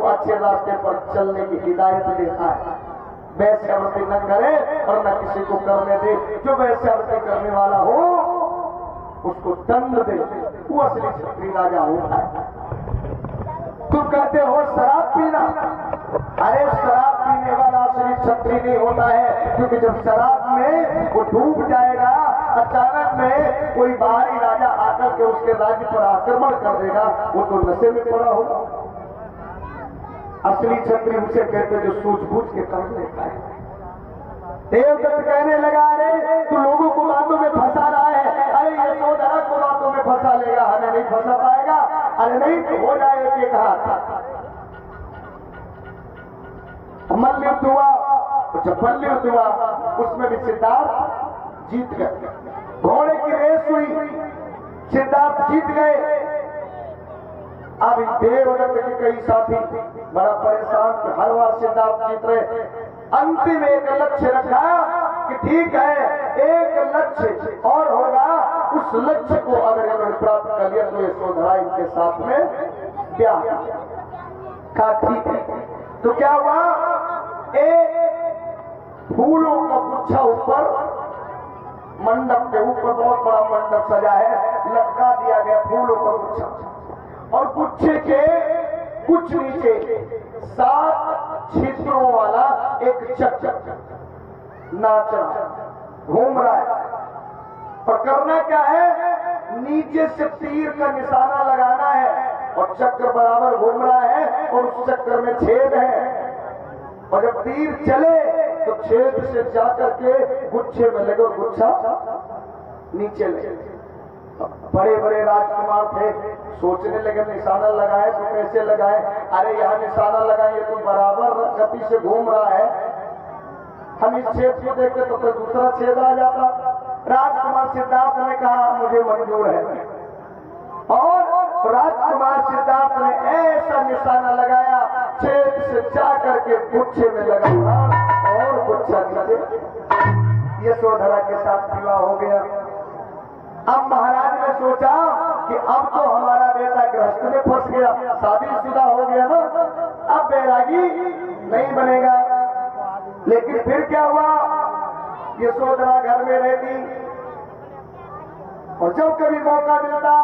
अच्छे रास्ते पर चलने की हिदायत देता है। वैश्यावृत्ति न करे और न किसी को करने दे। जो वैश्यावृत्ति करने वाला हो उसको दंड दे, वो असली क्षत्रिय राजा होता है। तुम कहते हो शराब पीना, अरे शराब पीने वाला असली क्षत्रिय नहीं होता है, क्योंकि जब शराब में वो डूब जाएगा, अचानक में कोई बाहरी राजा आकर के उसके राज्य पर आक्रमण कर देगा, वो तो नशे में पड़ा होगा। असली क्षत्रिय उसे कहते जो सूझबूझ के कर लेता है। देवदत्त कहने लगा, अरे तू लोगों को बातों में फंसा रहा है, अरे यशोधरा को बातों में फंसा लेगा, हमें नहीं फंसा पाएगा। अरे नहीं तो हो जाए एक हाथ। मल्लयुद्ध हुआ, जब मल्लयुद्ध हुआ उसमें भी सिद्धार्थ जीत गए। घोड़े की रेस हुई, सिद्धार्थ जीत गए। अब देवदत्त के कई साथी बड़ा परेशान कि हर बार सिद्धार्थ जीत रहे। अंतिम एक लक्ष्य रखा कि ठीक है, एक लक्ष्य और होगा, उस लक्ष्य को अगर इन्होंने प्राप्त कर लिया तो यशोधरा इनके साथ में ब्याह का। ठीक है, तो क्या हुआ, एक फूलों का गुच्छा ऊपर मंडप के ऊपर, बहुत बड़ा मंडप सजा है, लटका दिया गया फूलों का गुच्छा, और गुच्छे के कुछ नीचे 7 छिद्रों वाला एक चक्र नाच रहा है, घूम रहा है। और करना क्या है, नीचे से तीर का निशाना लगाना है, और चक्र बराबर घूम रहा है, और उस चक्र में छेद है, और जब तीर चले तो छेद से जाकर के गुच्छे में लगे और गुच्छा नीचे लगे। बड़े बड़े राजकुमार थे, सोचने लगे निशाना लगाए तो कैसे लगाए। अरे यहाँ निशाना लगाए, तो बराबर गति से घूम रहा है, हम इस छेद को देखते तो फिर दूसरा छेद आ जाता। राजकुमार सिद्धार्थ ने कहा मुझे मंजूर है, और राजकुमार सिद्धार्थ ने ऐसा निशाना लगाया, छेद से जा करके गुच्छे में लगा और गुच्छा नीचे। यशोधरा के साथ विवाह हो गया। अब महाराज ने सोचा कि अब तो हमारा बेटा गृहस्थ में फंस गया, शादीशुदा हो गया ना, अब बैरागी नहीं बनेगा। लेकिन फिर क्या हुआ, यशोधरा घर में रहती, और जब कभी मौका मिलता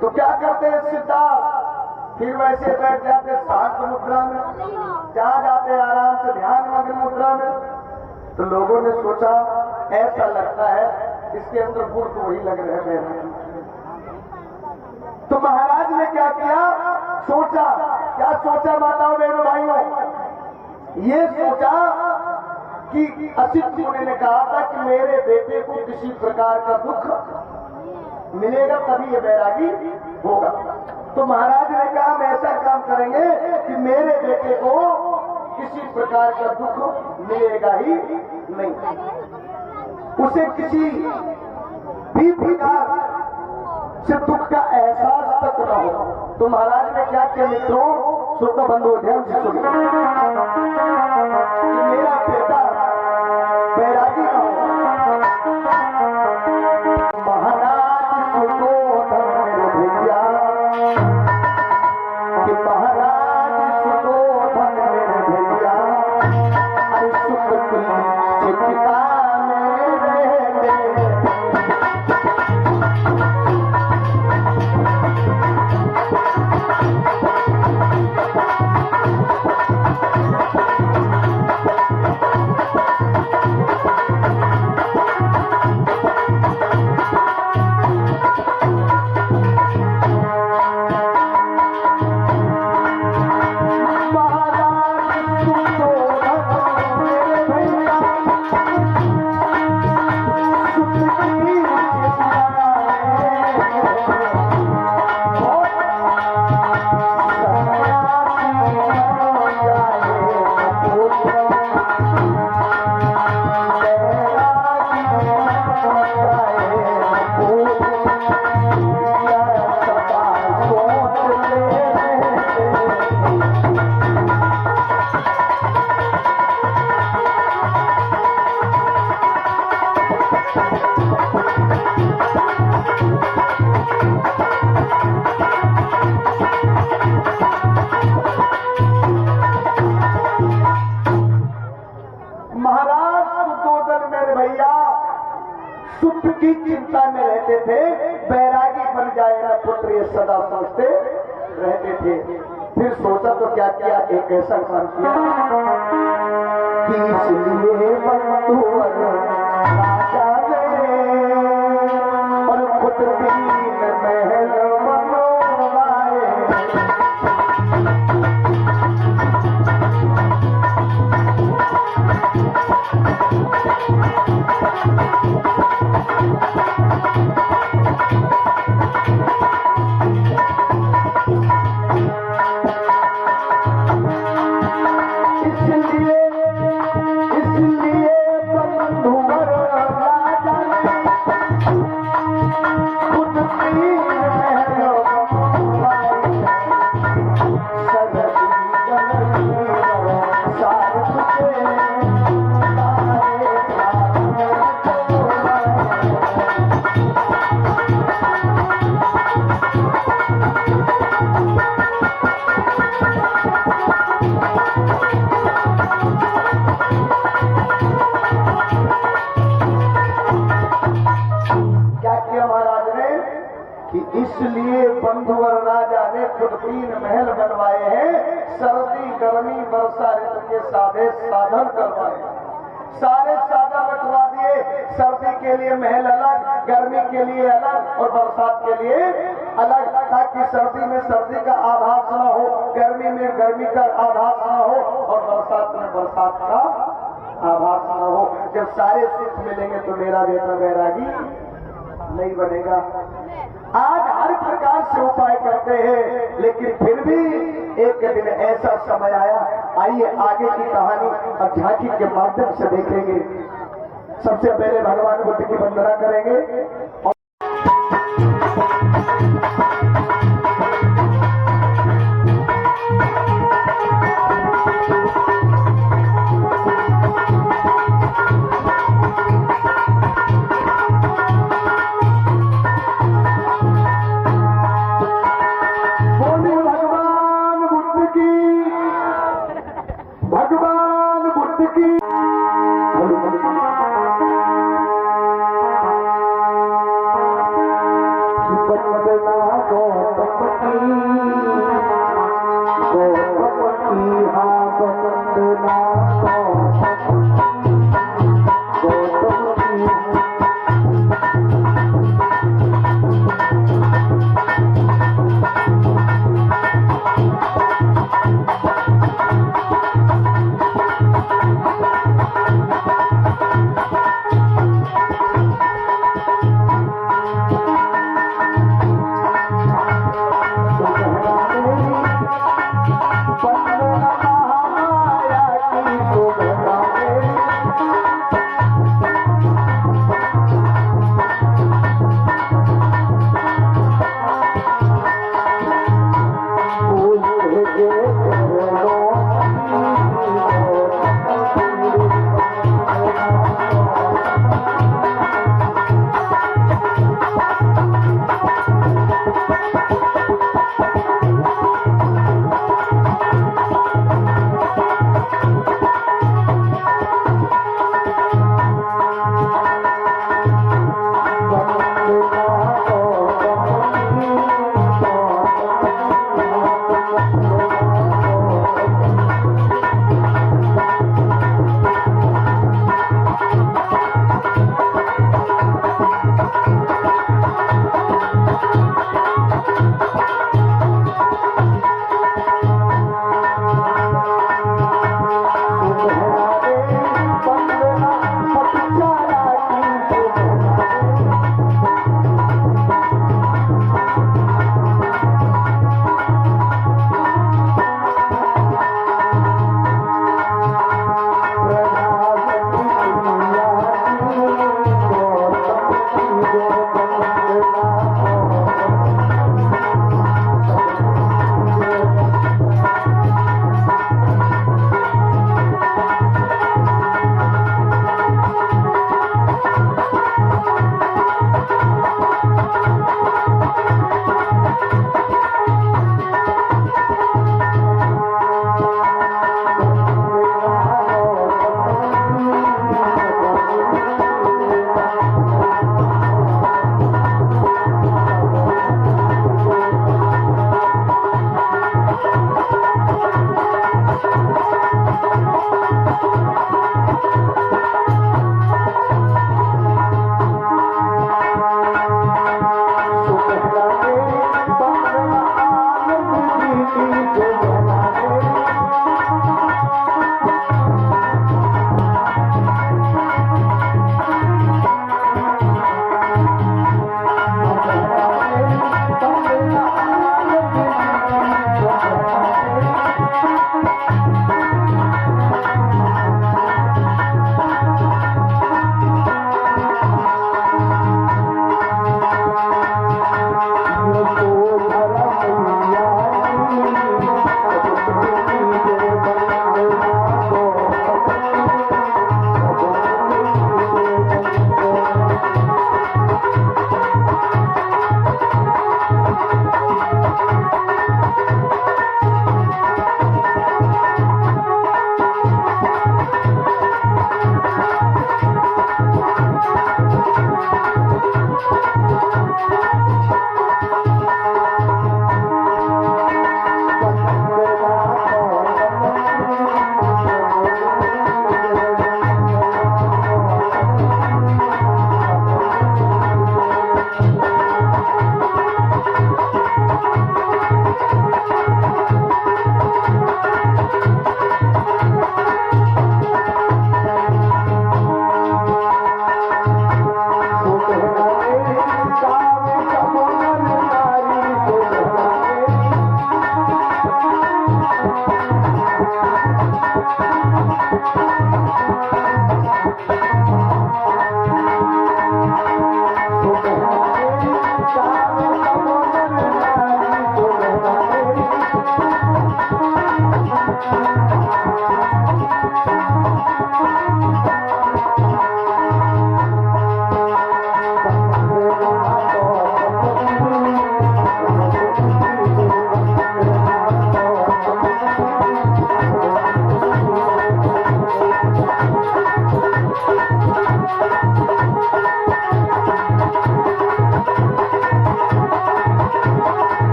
तो क्या करते सिद्धार्थ, फिर वैसे बैठ जाते शांत मुद्रा में, जहां जाते आराम से ध्यान मग्न मुद्रा में। तो लोगों ने सोचा ऐसा लगता है इसके अंदर गुण तो वही लग रहे हैं। तो महाराज ने क्या किया, सोचा, क्या सोचा माताओं बहनों भाइयों, ये सोचा कि असित मुनि ने कहा था कि मेरे बेटे को किसी प्रकार का दुख मिलेगा तभी ये बैरागी होगा। तो महाराज ने कहा हम ऐसा काम करेंगे कि मेरे बेटे को किसी प्रकार का दुख मिलेगा ही नहीं, उसे किसी भी प्रकार से दुख का एहसास तक न हो। तो महाराज ने क्या किया मित्रों, श्रोता बंधु ध्यान से सुनिए, मेरा बेटा बैरागी न हो। महाराज सुबोधन मेरे भैया, कि महाराज सुबोधन मेरे भैया, अरे सुख की चिंता में रहते। सुख की चिंता में रहते थे, बैरागी बन जाए ना पुत्र, ये सदा सोचते रहते थे। फिर सोचा तो क्या किया, एक ऐसा काम किया कि इसलिए बंधुवर राजा ने और खुद तीन महल बनवाए। इसलिए बंधुवर राजा ने खुद तीन महल बनवाए हैं, सर्दी गर्मी वर्षा ऋतु के सारे साधन करवाए, सारे साधन रखवा दिए। सर्दी के लिए महल अलग, गर्मी के लिए अलग और बरसात के लिए अलग, ताकि सर्दी में सर्दी का आभास न हो, गर्मी में गर्मी का आभास न हो और बरसात में बरसात का आभास न हो। जब सारे सुख मिलेंगे तो मेरा बेटा बैरागी नहीं बनेगा। आज हर प्रकार से उपाय करते हैं, लेकिन फिर भी एक दिन ऐसा समय आया। आइए आगे की कहानी अब झांकी के माध्यम से देखेंगे। सबसे पहले भगवान बुद्ध की वंदना करेंगे।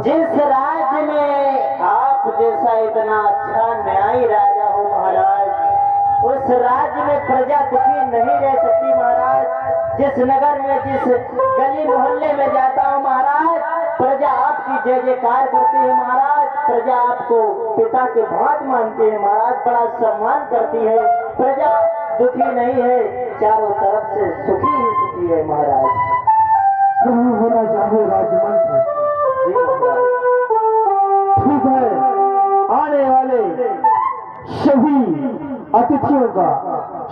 जिस राज्य में आप जैसा इतना अच्छा न्यायी राजा हो महाराज, उस राज्य में प्रजा दुखी नहीं रह सकती महाराज। जिस नगर में, जिस गली मोहल्ले में जाता हूँ महाराज, प्रजा आपकी जय जयकार करती है महाराज। प्रजा आपको पिता के भांति मानती है महाराज, बड़ा सम्मान करती है। प्रजा दुखी नहीं है, चारों तरफ से सुखी ही सुखी है महाराज। यही होना चाहिए राजमंत्री। ठीक है, आने वाले सभी अतिथियों का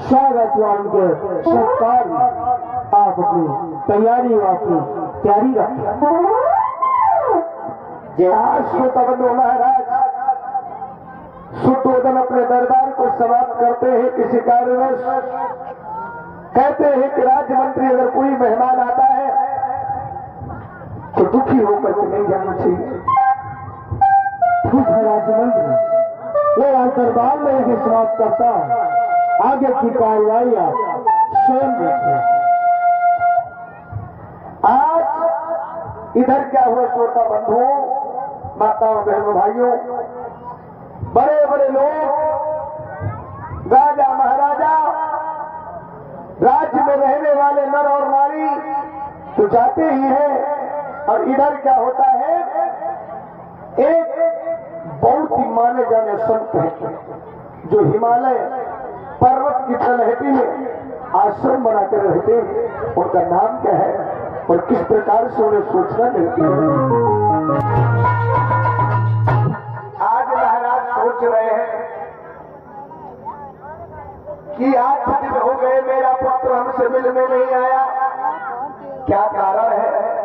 स्वागत व उनके सत्कार में आप अपनी तैयारी व अपनी तैयारी रखें। श्रोताबंधु महाराज, सुद्धोधन अपने दरबार को समाप्त करते हैं किसी कारणवश। कहते हैं कि राज्य मंत्री अगर कोई मेहमान आता है तो दुखी होकर के नहीं जाना चाहिए। ठीक है राज्य मंत्री, ये दरबार में यही समाप्त करता है, आगे की कार्रवाई आप स्वयं देखिए। आज इधर क्या हुआ श्रोता बंधुओं, माताओं, बहनों, भाइयों, बड़े बड़े लोग, राजा महाराजा, राज्य में रहने वाले नर और नारी तो जाते ही हैं। और इधर क्या होता है, एक बहुत ही माने जाने संत है जो हिमालय पर्वत की तलहटी में आश्रम बनाकर रहते हैं। उनका नाम क्या है और किस प्रकार से उन्हें सोचना मिलती है। आज महाराज सोच रहे हैं कि 8 दिन हो गए मेरा पुत्र हमसे मिलने नहीं आया, क्या कारण है।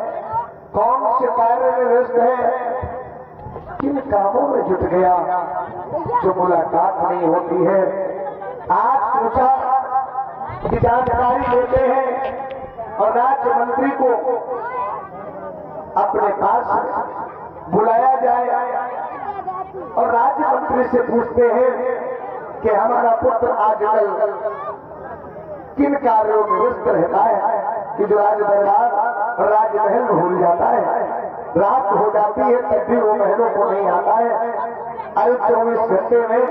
कौन से कार्य में व्यस्त है, किन कामों में जुट गया जो मुलाकात नहीं होती है। आज सोचा कि जानकारी लेते हैं और राज्य मंत्री को अपने पास बुलाया जाए और राज्य मंत्री से पूछते हैं कि हमारा पुत्र आजकल किन कार्यों में व्यस्त रहता है कि जो राज दरबार और राजमहल में भूल जाता है। रात हो जाती है तब भी वो महलों को नहीं आता है। अरे 24 घंटे में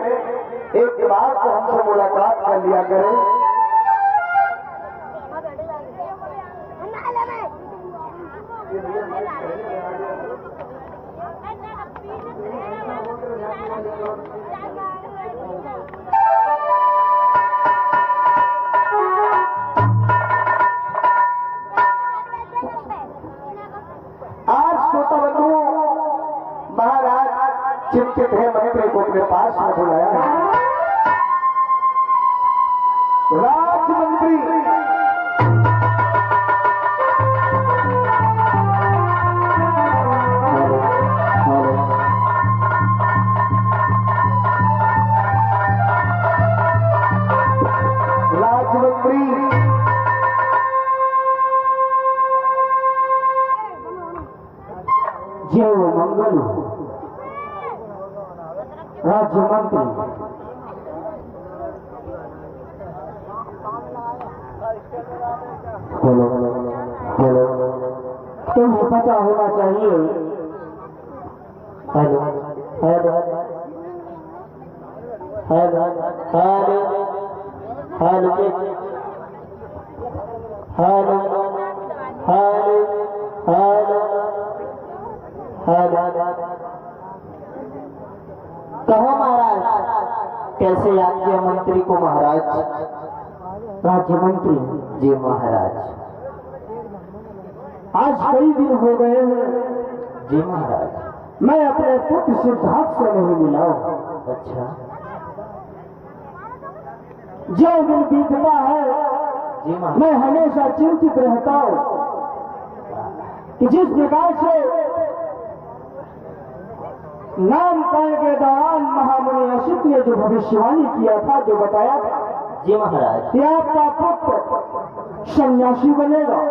एक बार तो हमसे मुलाकात कर लिया करें। आज श्रोता बंधु महाराज चिंतित है, मंत्री को अपने पास में बुलाया है। राजमंत्री जय मंगल राज्य मंत्री हेलो हेलो तुम्हें पता होना चाहिए। Hello hello hello hello hello hello hello hello कहो महाराज, कैसे याद किया मंत्री को महाराज? राज्य मंत्री जी महाराज, आज कई दिन हो गए हैं जी महाराज, मैं अपने पुत्र सिद्धार्थ से नहीं मिला। अच्छा, जो दिन बीतता है जी महाराज, मैं हमेशा चिंतित रहता हूँ कि जिस प्रकार से नामकरण के दौरान महामुनि असित ने जो भविष्यवाणी किया था, जो बताया था जी महाराज कि आपका पुत्र सन्यासी बनेगा,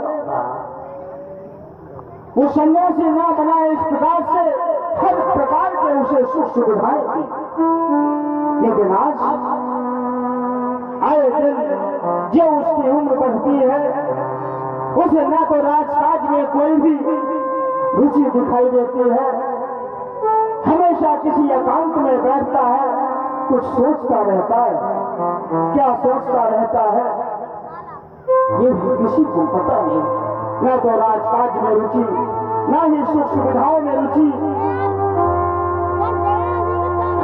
वो सन्यासी ना बनाए इस प्रकार से हर प्रकार के उसे सुख सुविधाएं दी। लेकिन आज आए दिन जो उसकी उम्र बढ़ती है, उसे ना तो राजकाज में कोई भी रुचि दिखाई देती है, हमेशा किसी एकांत में बैठता है, कुछ सोचता रहता है। क्या सोचता रहता है ये भी किसी को पता नहीं। न तो राजकाज में रुचि, न ही सुख सुविधाओं में रुचि,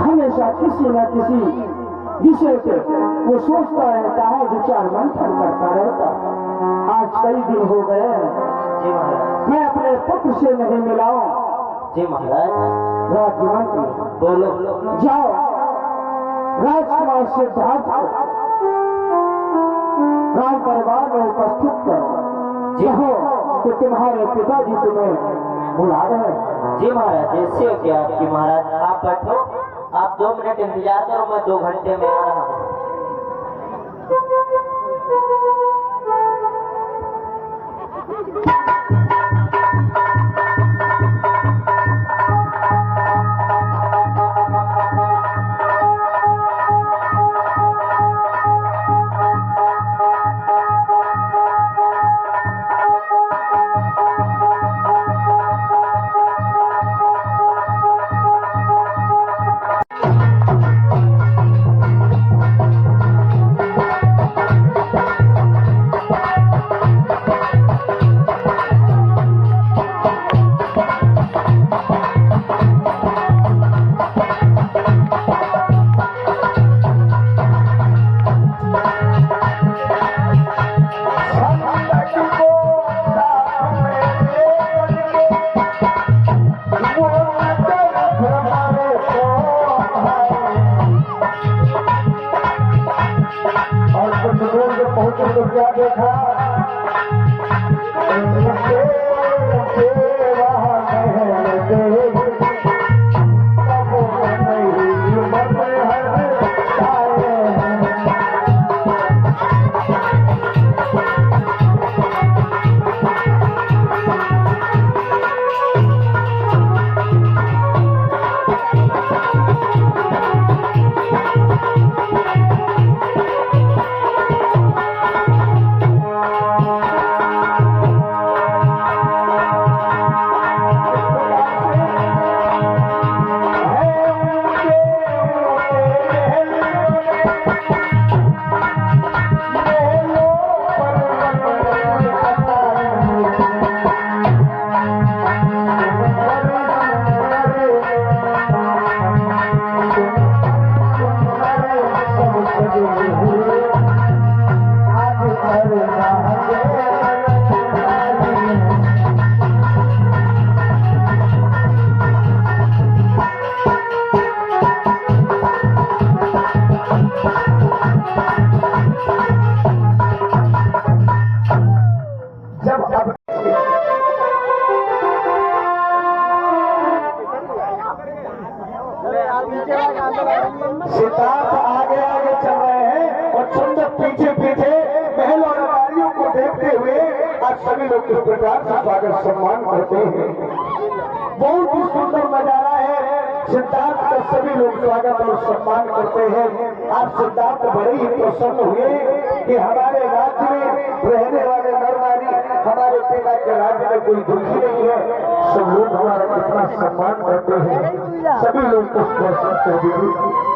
हमेशा किसी न किसी विषय पे वो सोचता रहता है, विचार मंथन करता रहता है। आज कई दिन हो गए मैं अपने पुत्र से नहीं मिला हूं जी महाराज। राज्य मंत्री बोलो, जाओ राजकुमार सिद्धार्थ को राज दरबार में उपस्थित करो। जी हो तो तुम्हारे पिताजी तुम्हें बुला रहे हैं। जी महाराज, जैसे क्या आपकी महाराज, आप बैठो, आप 2 मिनट इंतजार करो, मैं 2 घंटे में आ रहा हूँ। सिद्धार्थ आगे आगे चल रहे हैं और चंदक पीछे पीछे महल और अटारियों को देखते हुए आज सभी लोग इस प्रकार से स्वागत सम्मान करते हैं। बहुत ही सुंदर नजारा है। सिद्धार्थ का सभी लोग स्वागत और सम्मान करते हैं। आज सिद्धार्थ बड़े ही प्रसन्न हुए कि हमारे राज्य में रहने वाले नर नारी हमारे पिता के राज्य में कोई दुखी नहीं है। सब लोग हमारा कितना सम्मान करते हैं। सभी लोग को प्रसन्न कर दीजिए।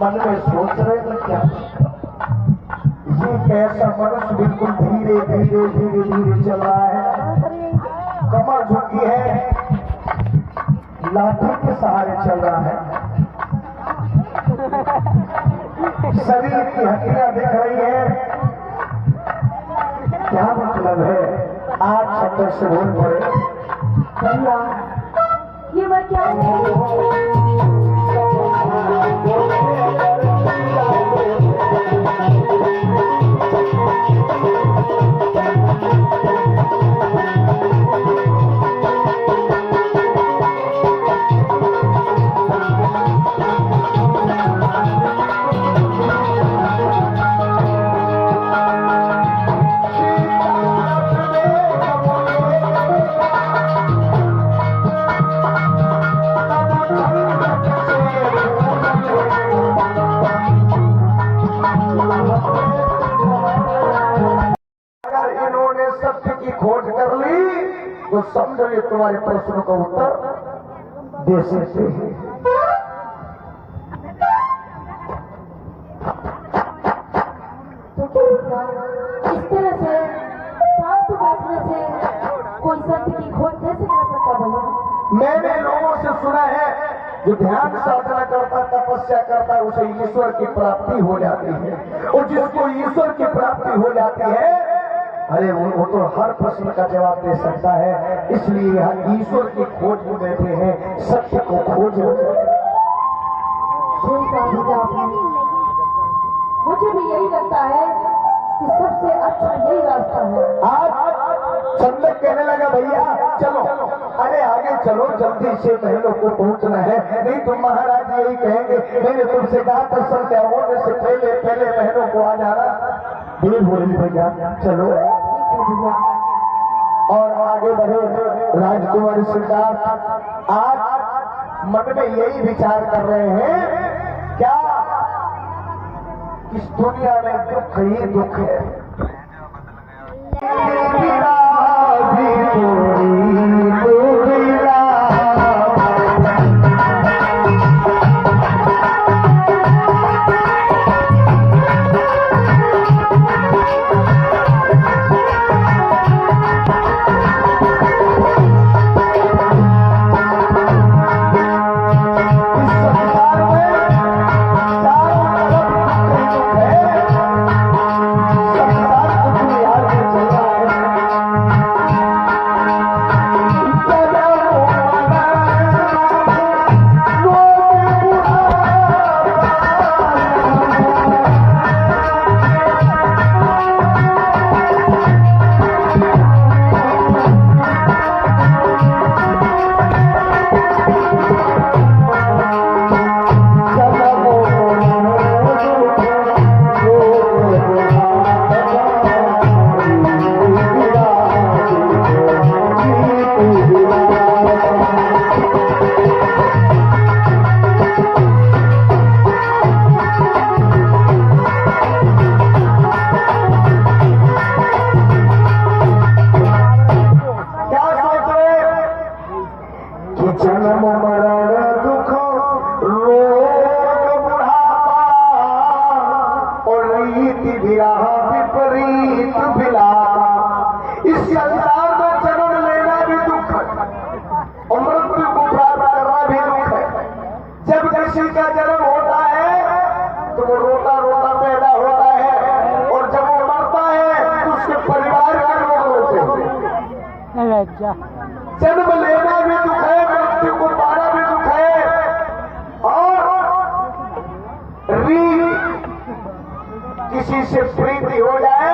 मन में सोच रहे हैं क्या ये कैसा मनुष्य बिल्कुल धीरे धीरे धीरे धीरे चल रहा है। कमर झुकी है, लाठी के सहारे चल रहा है। शरीर की हड्डियां दिख रही है। क्या मतलब है? आज शब्द से बोल पड़े भैया ये मैं क्या खोज कर ली तो समझो ये तुम्हारे प्रश्नों का उत्तर दे सकते हैं। इस तरह से शांत बैठने से कोई सत्य की खोज कैसे कर सकता भैया? मैंने लोगों से सुना है जो ध्यान साधना करता, तपस्या करता है, उसे ईश्वर की प्राप्ति हो जाती है। और जिसको ईश्वर की प्राप्ति हो जाती है, अरे वो तो हर प्रश्न का जवाब दे सकता है। इसलिए यहाँ ईश्वर की खोज में बैठे हैं, सत्य को खोज। मुझे भी यही लगता है कि सबसे अच्छा यही रास्ता है। आज चंदक कहने लगा भैया चलो, अरे आगे चलो, जल्दी से महलों को पहुंचना है, नहीं तो महाराज यही कहेंगे मैंने तुमसे कहा था संध्या होने से पहले पहले महलों को आ जाना। देर हो रही भैया, चलो। और आगे बढ़े राजकुमारी सिद्धार्थ आज मन में यही विचार कर रहे हैं क्या इस दुनिया में दुख ही दुख है। कि जन्म मरण दुख रोग बुढ़ापा और रीति विराह विपरीत विलाप। इस संसार में जन्म लेना भी दुख है और मृत्यु को प्राप्त करना भी दुख है। जब किसी का जन्म होता है तो वो रोता रोता पैदा होता है और जब वो मरता है तो उसके परिवार के लोग रोते हैं। जन्म लेना भी दुख है, मृत्यु को पाना भी दुख है और किसी से प्रीति हो जाए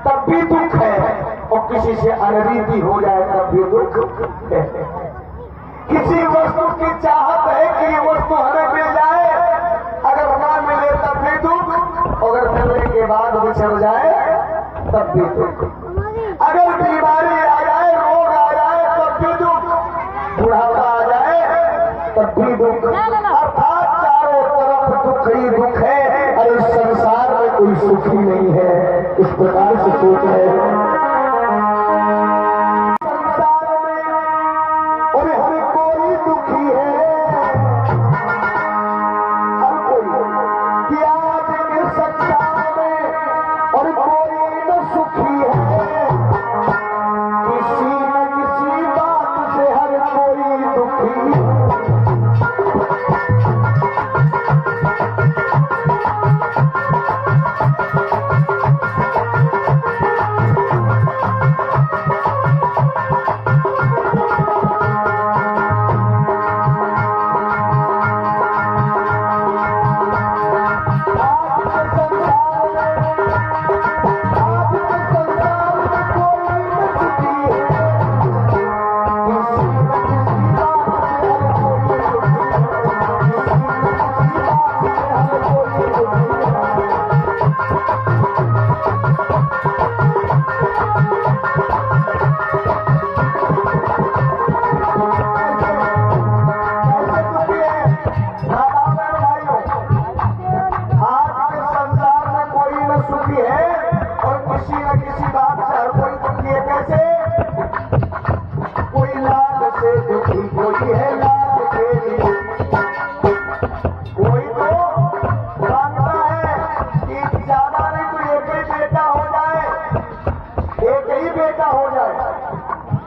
तब भी दुख है और किसी से अनरीति हो जाए तब भी दुख है। किसी वस्तु की चाहत है कि ये वस्तु हमें मिल जाए, अगर ना मिले तब भी दुख, अगर मिलने के बाद बिछड़ जाए तब भी दुख। अगर बीमारी आ जाए, रोग आ जाए तब भी दुख, बुढ़ापा आ जाए तब भी दुख। अर्थात चारों तरफ दुख ही दुख है और इस संसार में कोई सुखी नहीं है। इस प्रकार से सोच रहे हैं संसार में और हर कोई दुखी है, हर कोई कि आज के संसार में और कोई न सुखी है। किसी न किसी बात से हर कोई दुखी है।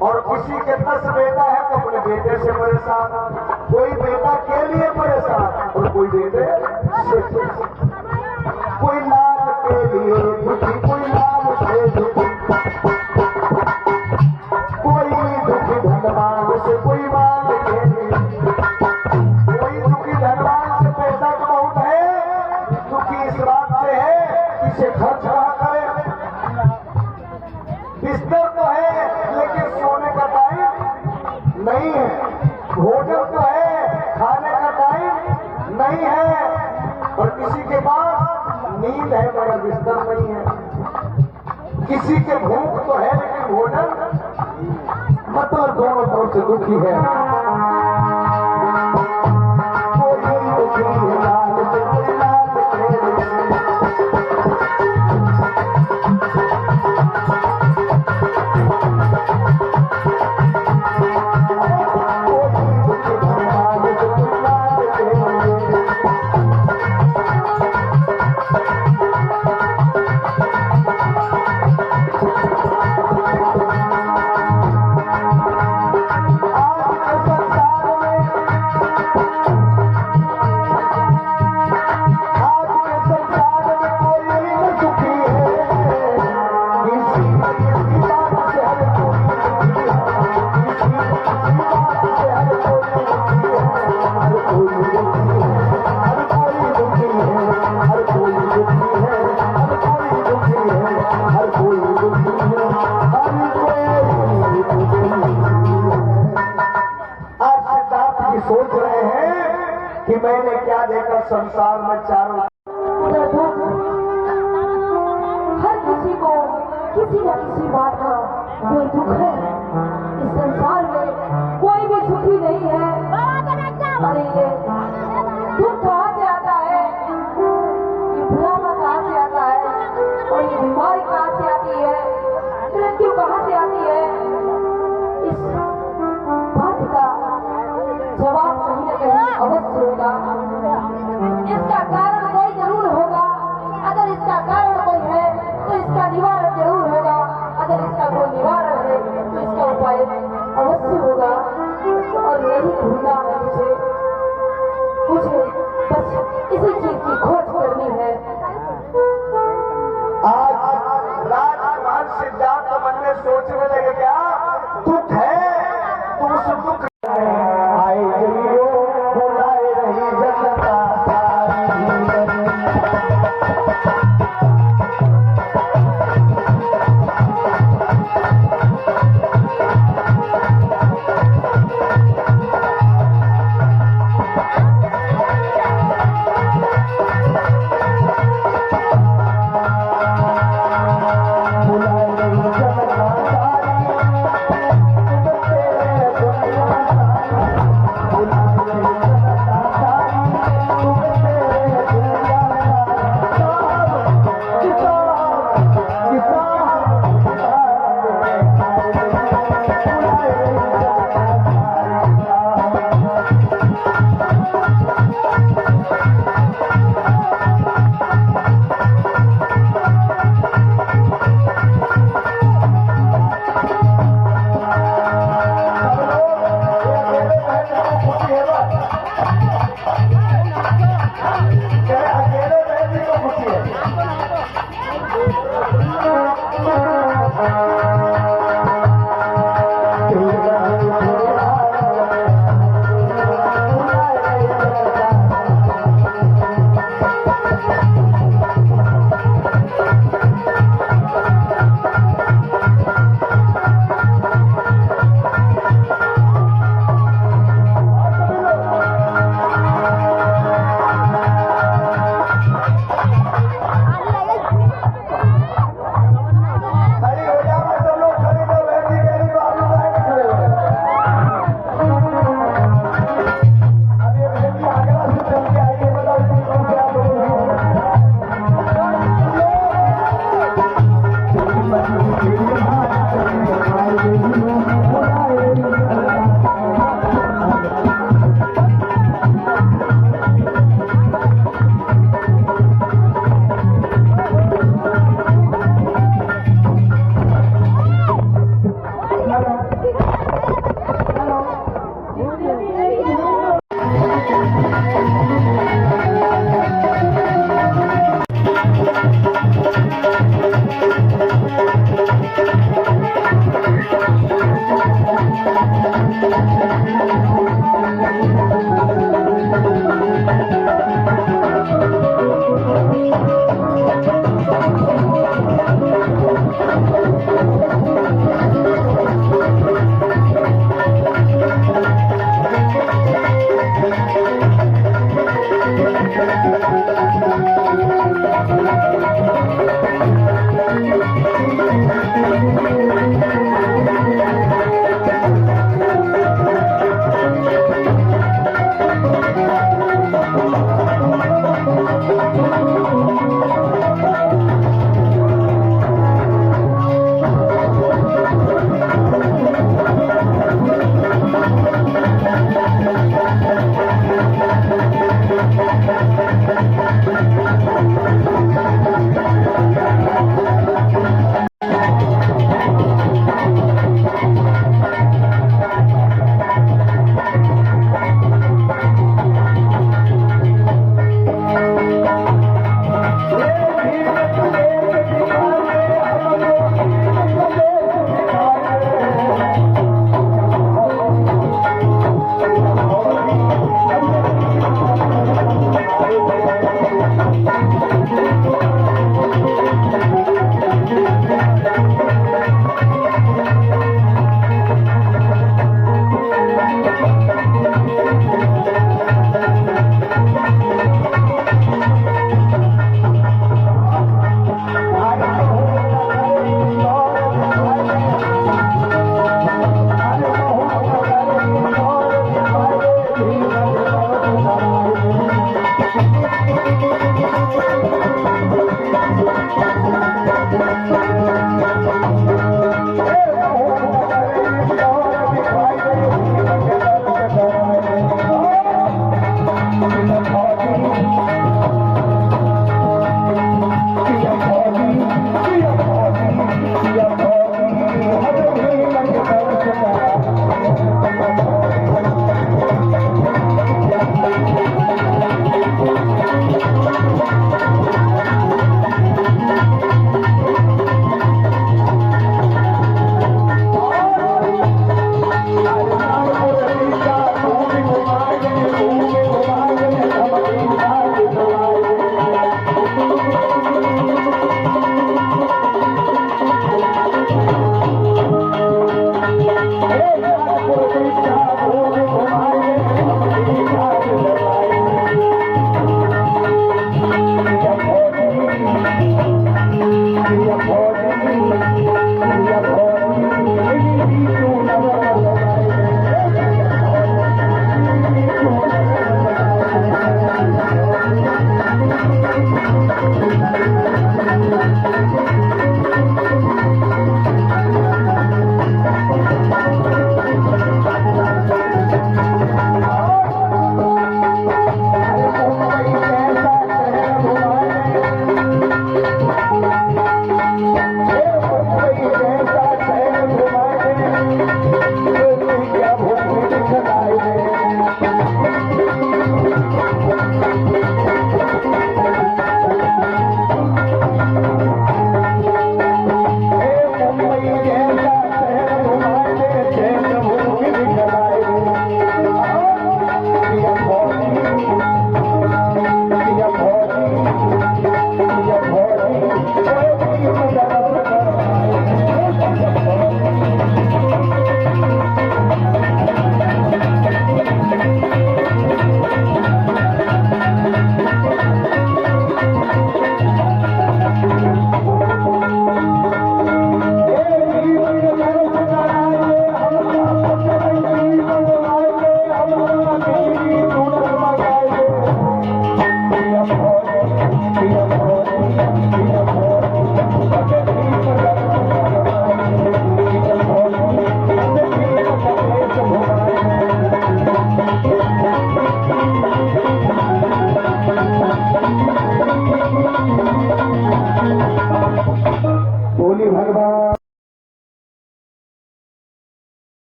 और किसी के 10 बेटा है तो अपने बेटे से परेशान, कोई बेटा के लिए परेशान और कोई बेटे से, कोई लाल के लिए दुखी, कोई लाल से दुखी, कोई दुखी धनवान से, कोई माल के लिए, कोई दुखी धनवान से पैसा तो बहुत है, दुखी इस बात से है कि इसे खर्च ना करे। बिस्तर तो है लेकिन सोने का टाइम नहीं है, भोजन तो है खाने का टाइम नहीं है, और किसी के पास नींद है मगर बिस्तर नहीं है। किसी के भूख तो है लेकिन भोजन, मतलब दोनों तरफ से दुखी है। कोई दुखी है लाल से, कोई लाल से, सोच रहे हैं कि मैंने क्या देखा संसार में चारों। हर किसी को किसी न किसी बात का कोई दुख है। इस संसार में कोई भी सुखी नहीं है। अरे ये दुख कहाँ से आता है, ये बुढ़ापा कहाँ से आता है और ये बीमारी कहाँ से आती है, मृत्यु कहाँ से आती है, इस बात का अवश्य होगा। इसका कारण कोई जरूर होगा। अगर इसका कारण कोई है तो इसका निवारण जरूर होगा। अगर इसका कोई निवारण है तो इसका उपाय अवश्य होगा। और यही ढूंढना है मुझे बस इसी चीज की खोज करनी है। आज राजकुमार सिद्धार्थ मन में सोचने लगे क्या दुख है तो उस दुख आए जलियो बुलाए रही जनता